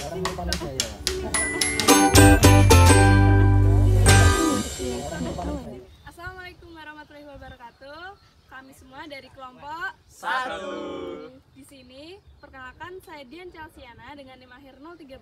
Assalamualaikum warahmatullahi wabarakatuh. Kami semua dari kelompok 1. Di sini perkenalkan saya Dian Chelsiana dengan NIM akhir 013.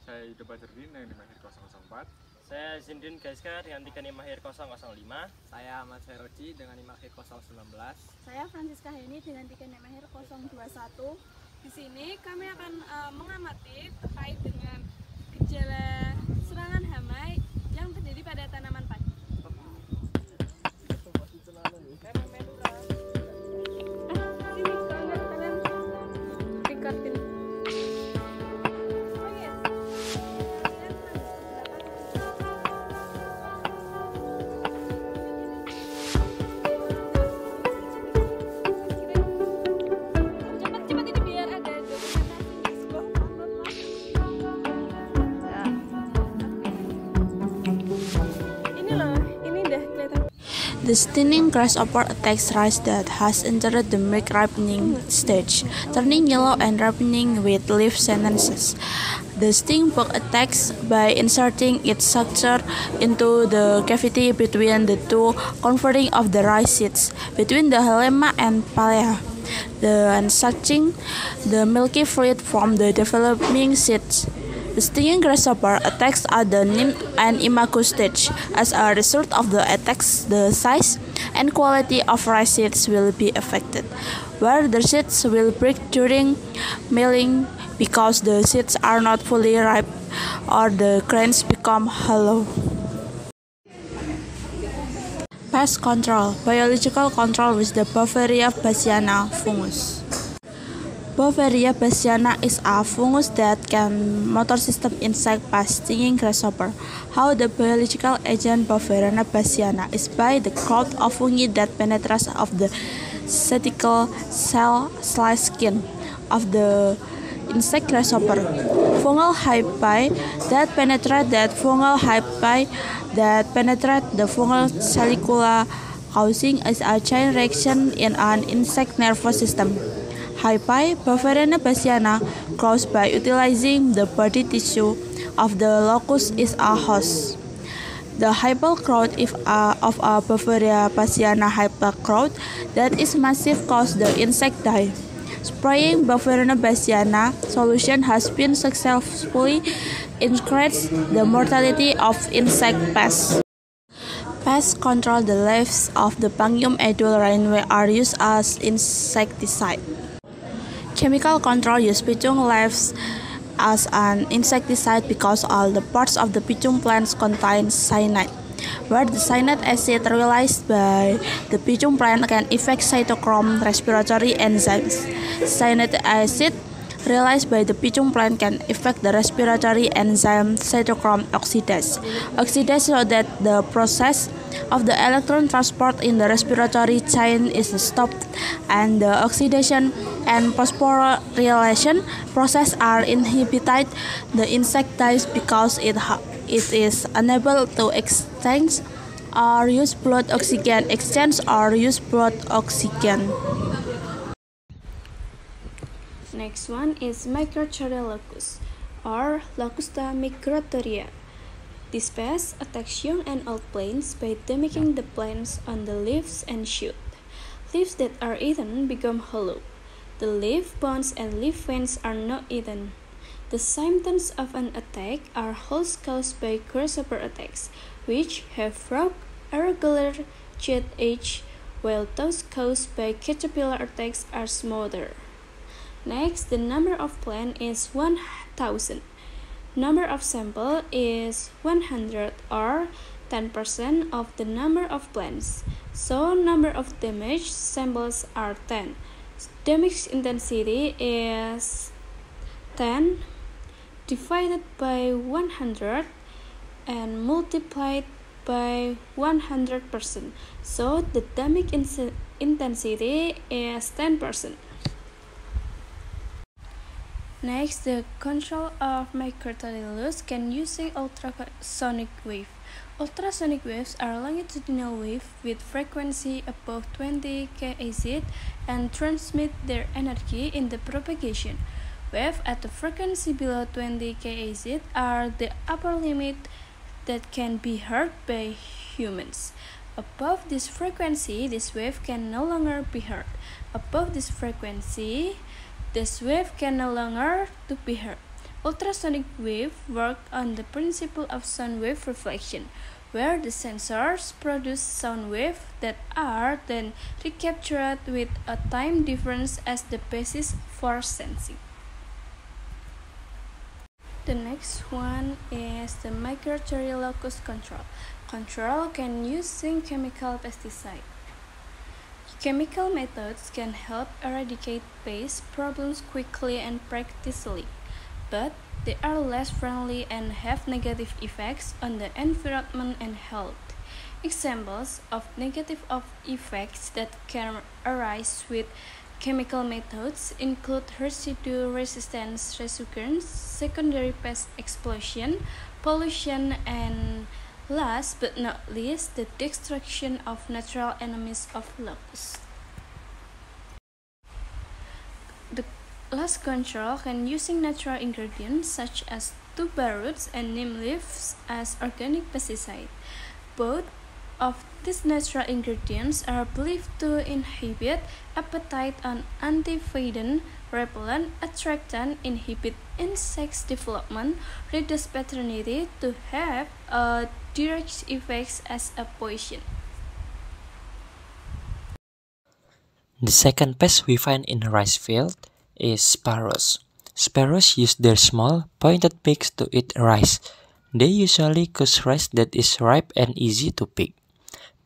Saya Yuda Badrudin dengan NIM akhir 004. Saya Zindin Gaiska dengan NIM akhir 005. Saya Ahmad Syairoji dengan NIM akhir 019. Saya Francisca Heni dengan NIM akhir 021. Di sini kami akan mengamati terkait dengan gejala serangan hama yang terjadi pada tanaman padi. The stinging grasshopper attacks rice that has entered the milk ripening stage, turning yellow and ripening with leaf sentences. The sting bug attacks by inserting its sucker into the cavity between the two converting of the rice seeds, between the lemma and palea, and sucking the milky fluid from the developing seeds. The stinging grasshopper attacks at the nymph and imago stage. As a result of the attacks, the size and quality of rice seeds will be affected, where the seeds will break during milling because the seeds are not fully ripe or the grains become hollow. Pest control. Biological control with the Beauveria bassiana fungus. Beauveria bassiana is a fungus that can motor system insect by stinging grasshopper. How the biological agent Beauveria bassiana is by the growth of fungi that penetrates of the cuticle skin of the insect grasshopper. Fungal hyphae that penetrate the fungal cellicula, causing a chain reaction in an insect nervous system. Hyphae Beauveria bassiana grows by utilizing the body tissue of the locust as a host. The hyphal growth of a Beauveria bassiana hyphal growth that is massive cause the insect die. Spraying Beauveria bassiana solution has been successfully increased the mortality of insect pests. Pest control. The leaves of the Pangium edule rainway are used as insecticide. Chemical control use pichung leaves as an insecticide because all the parts of the pichung plants contain cyanide, where the cyanide acid released by the pichung plant can affect cytochrome respiratory enzymes. Cyanide acid released by the pichung plant can affect the respiratory enzyme cytochrome oxidase. Oxidase so that the process of the electron transport in the respiratory chain is stopped, and the oxidation and phosphorylation process are inhibited. The insect dies because it is unable to exchange or use blood oxygen. Next one is migratory locust or Locusta migratoria. This pest attacks young and old plants by damaging the plants on the leaves and shoot. Leaves that are eaten become hollow. The leaf bones and leaf veins are not eaten. The symptoms of an attack are holes caused by grasshopper attacks, which have rough, irregular jagged edge, while those caused by caterpillar attacks are smoother. Next, the number of plants is 1,000. Number of sample is 100 or 10% of the number of plants. So number of damaged samples are 10. Damage intensity is 10 divided by 100 and multiplied by 100%. So the damage intensity is 10%. Next, the control of migratory locusts can use ultrasonic wave. Ultrasonic waves are longitudinal waves with frequency above 20 kHz and transmit their energy in the propagation. Waves at a frequency below 20 kHz are the upper limit that can be heard by humans. Above this frequency, this wave can no longer be heard. Above this frequency, this wave can no longer to be heard. Ultrasonic waves work on the principle of sound wave reflection, where the sensors produce sound waves that are then recaptured with a time difference as the basis for sensing. The next one is the migratory locus control. Control can using chemical pesticide. Chemical methods can help eradicate pest problems quickly and practically, but they are less friendly and have negative effects on the environment and health. Examples of negative effects that can arise with chemical methods include residue resistance resurgence, secondary pest explosion, pollution, and last but not least, the destruction of natural enemies of locusts. The last control can using natural ingredients such as tuberose and neem leaves as organic pesticide. Both of these natural ingredients are believed to inhibit appetite on antivedon, repellent, attractant, inhibit insects development, reduce paternity to have a direct effects as a poison. The second pest we find in a rice field is sparrows. Sparrows use their small, pointed beaks to eat rice. They usually cause rice that is ripe and easy to pick.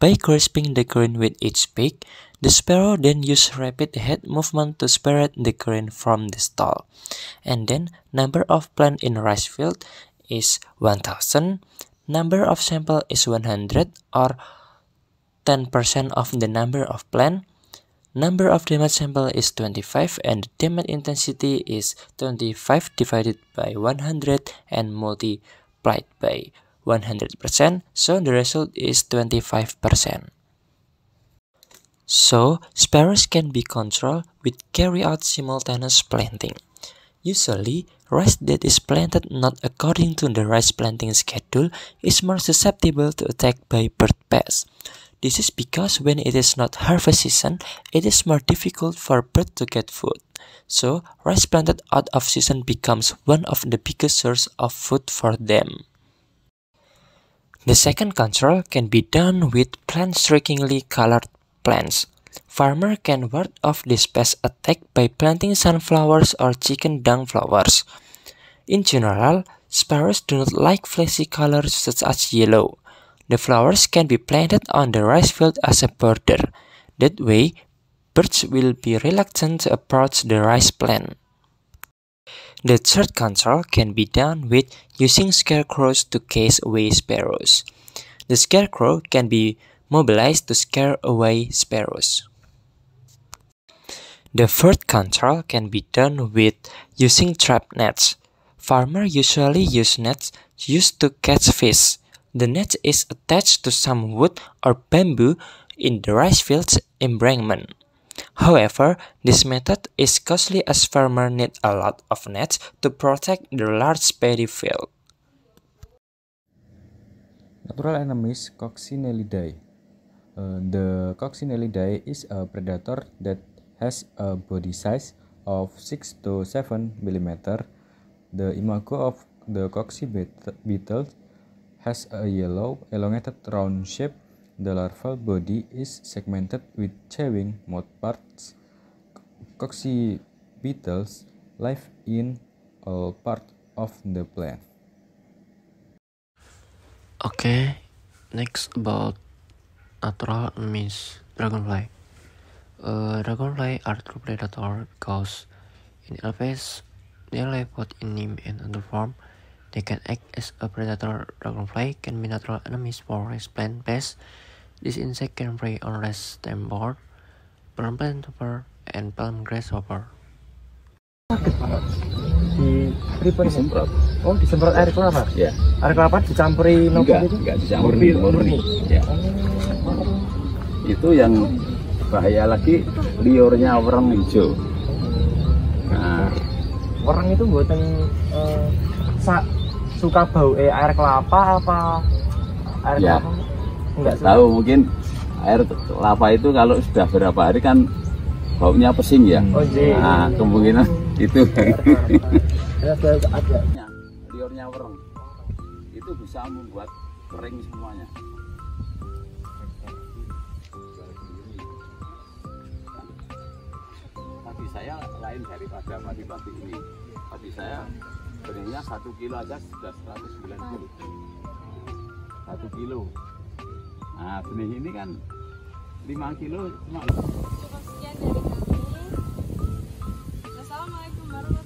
By grasping the grain with its beak, the sparrow then uses rapid head movement to separate the grain from the stalk. And then, number of plants in a rice field is 1000, number of sample is 100 or 10% of the number of plants. Number of damage sample is 25 and the damage intensity is 25 divided by 100 and multiplied by 100%, so the result is 25%. So, sparrows can be controlled with carry out simultaneous planting. Usually, rice that is planted not according to the rice planting schedule is more susceptible to attack by bird pests. This is because when it is not harvest season, it is more difficult for birds to get food. So, rice planted out of season becomes one of the biggest sources of food for them. The second control can be done with plant-strikingly colored plants. Farmer can ward off this pest attack by planting sunflowers or chicken dung flowers. In general, sparrows do not like flashy colors such as yellow. The flowers can be planted on the rice field as a border. That way, birds will be reluctant to approach the rice plant. The third control can be done with using scarecrows to chase away sparrows. The scarecrow can be mobilized to scare away sparrows. The fourth control can be done with using trap nets. Farmers usually use nets used to catch fish. The net is attached to some wood or bamboo in the rice field's embankment. However, this method is costly as farmers need a lot of nets to protect the large paddy field. Natural enemies Coccinellidae. The Coccinellidae is a predator that has a body size of 6 to 7 mm. The imago of the cocci beetle has a yellow, elongated round shape. The larval body is segmented with chewing mouthparts. Cocci beetles live in all parts of the plant. Okay, next about natural enemies, dragonfly. Dragonfly are true predator because in Elpis, they live both in neem and underform. They can act as a predator. Dragonfly can be natural enemies for rice plant pests. This insect can prey on rice stem borer, palm plant hopper, and palm grasshopper. Disemprot. Oh, disemprot air kelapa? Ya. Air kelapa dicampuri enggak dicampuri murni. Ya. Itu yang bahaya lagi liurnya warna hijau. Nah, orang itu buatan suka bau air kelapa apa air Ya. kelapa? Enggak Tahu mungkin air kelapa itu kalau sudah berapa hari kan baunya pesing ya. Oh, iya. Nah, kemungkinan itu. Ada. Liurnya wereng. Itu bisa membuat kering semuanya. Padi saya lain daripada padi-padi ini. Padi saya benihnya 1 kilo aja sudah 190. 1 kilo. Nah, benih ini kan 5 kilo cuma. Cukup sekian dari kami. Wassalamualaikum warahmatullahi wabarakatuh.